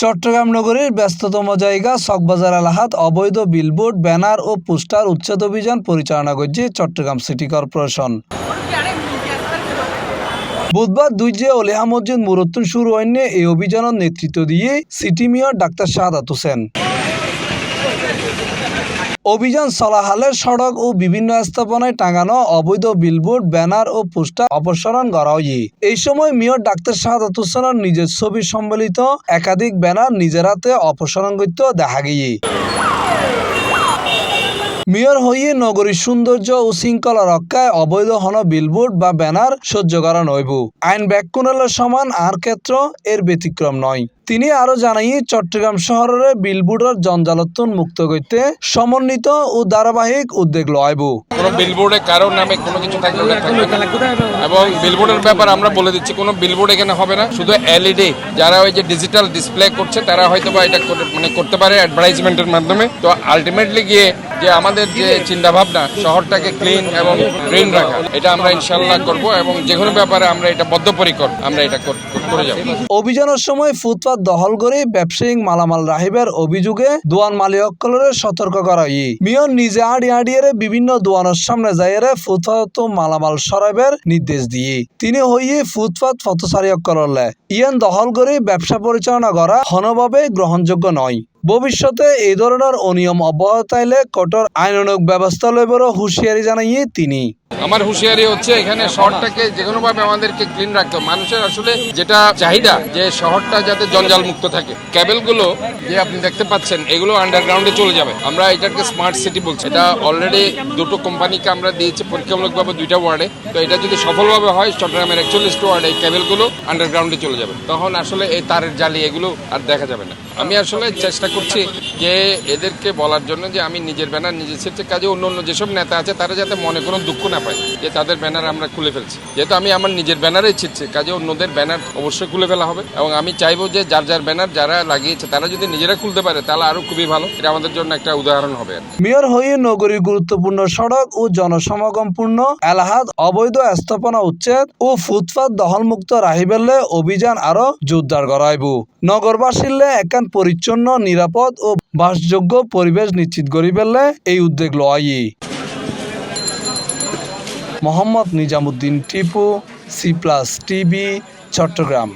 চট্টগ্রাম নগরীর ব্যস্ততম জায়গা চকবাজার এলাকাত অবৈধ বিলবোর্ড, ব্যানার ও পোস্টার উচ্ছেদ অভিযান পরিচালনা করছে চট্টগ্রাম সিটি কর্পোরেশন। বুধবার 2 অলিহা মসজিদ মুরুত্তুন শুরু হয়নি এই অভিযানের নেতৃত্ব দিয়ে city mayor doctor Shahadat Hossain. অভিযান চলাকালে সড়ক ও বিভিন্ন স্থাপনায় টাঙানো অবৈধ বিলবোর্ড, ব্যানার ও পোস্টার অপসারণ করা হয়। এই সময় মেয়র ডাক্তার শাহাদাত হোসেনের নিজের ছবি সম্বলিত একাধিক ব্যানার নিজের হাতে অপসারণ করতে দেখা গিয়ে। মেয়র হয়ে নগরীর সৌন্দর্য ও শৃঙ্খলা রক্ষায় অবৈধ হন বিলবোর্ড বা ব্যানার সহ্য করা নইব। আইন ব্যাকুনের সমান আর ক্ষেত্র এর ব্যতিক্রম নয়। তিনি আরো জানাই চট্টগ্রাম শহরের বিলবোর্ডের জঞ্জালত্বন মুক্ত করতে সমন্বিত ও ধারাবাহিক উদ্যোগ লইব। কোনো বিলবোর্ডে কারোর নামে কোনো কিছু থাকবে এবং বিলবোর্ডের ব্যাপার আমরা বলে দিচ্ছি, কোনো বিলবোর্ড এখানে হবে না। শুধু এলইডি যারা ওই যে ডিজিটাল ডিসপ্লে করছে তারা হয়তো বা এটা করতে পারে অ্যাডভার্টাইজমেন্টের মাধ্যমে। তো আলটিমেটলি গিয়ে যে আমাদের যে চিন্তা ভাবনা শহরটাকে ক্লিন এবং গ্রিন রাখা, এটা আমরা ইনশাল্লাহ করব এবং যে কোনো ব্যাপারে আমরা এটা বদ্ধপরিকর, আমরা এটা করে যাব। অভিযানের সময় ফুটপাত দখল করে ব্যবসায়িক মালামাল রাহিবের অভিযোগে দোয়ান মালিকদের সতর্ক করা হয়। মেয়র নিজে আড়িয়ে বিভিন্ন দোয়ানের সামনে যাইয়ে ফুটপাত মালামাল সরাইবের নির্দেশ দিয়ে তিনি হইয়ে ফুটপাত পথচারী করলে ইয়ান দখল করে ব্যবসা পরিচালনা করা কোনোভাবে গ্রহণযোগ্য নয়। ভবিষ্যতে এই ধরনের অনিয়ম অব্যাহত আইলে কঠোর আইনানুগ ব্যবস্থা লইবারও হুঁশিয়ারি জানাইয়ে তিনি। আমার হুঁশিয়ারি হচ্ছে এখানে শহরটাকে যে কোনো ভাবে আমাদেরকে ক্লিন রাখতে হবে। মানুষের আসলে যেটা চাহিদা যে শহরটা যাতে জঞ্জাল মুক্ত থাকে। কেবলগুলো যে আপনি দেখতে পাচ্ছেন এগুলো আন্ডারগ্রাউন্ডে চলে যাবে। আমরা এটাকে স্মার্ট সিটি বলছি। এটা অলরেডি দুটো কোম্পানিকে আমরা দিয়েছি পরীক্ষামূলকভাবে 2টা ওয়ার্ডে। তো এটা যদি সফলভাবে হয় চট্টগ্রামের 41টা ওয়ার্ডে এই কেবলগুলো আন্ডারগ্রাউন্ডে চলে যাবে। তখন আসলে এই তারের জালি এগুলো আর দেখা যাবে না। আমি আসলে চেষ্টা করছি যে এদেরকে বলার জন্য যে আমি নিজের ব্যানার নিজে ছেড়ে কাজে অন্য যেসব নেতা আছে তারা যাতে মনে কোনো দুঃখ না পায় যে তাদের ব্যানার আমরা খুলে ফেলছি। যেহেতু আমি আমার নিজের ব্যানারে ছিটছি, কাজে অন্যদের ব্যানার অবশ্যই খুলে ফেলা হবে এবং আমি চাইবো যে যার ব্যানার যারা লাগিয়েছে তারা যদি নিজেরা খুলতে পারে তাহলে আরো খুবই ভালো। এটা আমাদের জন্য একটা উদাহরণ হবে। মেয়র হয়ে নগরীর গুরুত্বপূর্ণ সড়ক ও জনসমাগমপূর্ণ এলাকাত অবৈধ স্থাপনা উচ্ছেদ ও ফুটপাত দখলমুক্ত রাখিবেলে অভিযান আরো জোরদার করাইব। নগরবাসীলে একান পরিচ্ছন্ন, নিরাপদ ও বাসযোগ্য পরিবেশ নিশ্চিত করিবেলে এই উদ্যোগ লয়। মোহাম্মদ নিজামুদ্দিন টিপু, সি+ টিভি, চট্টগ্রাম।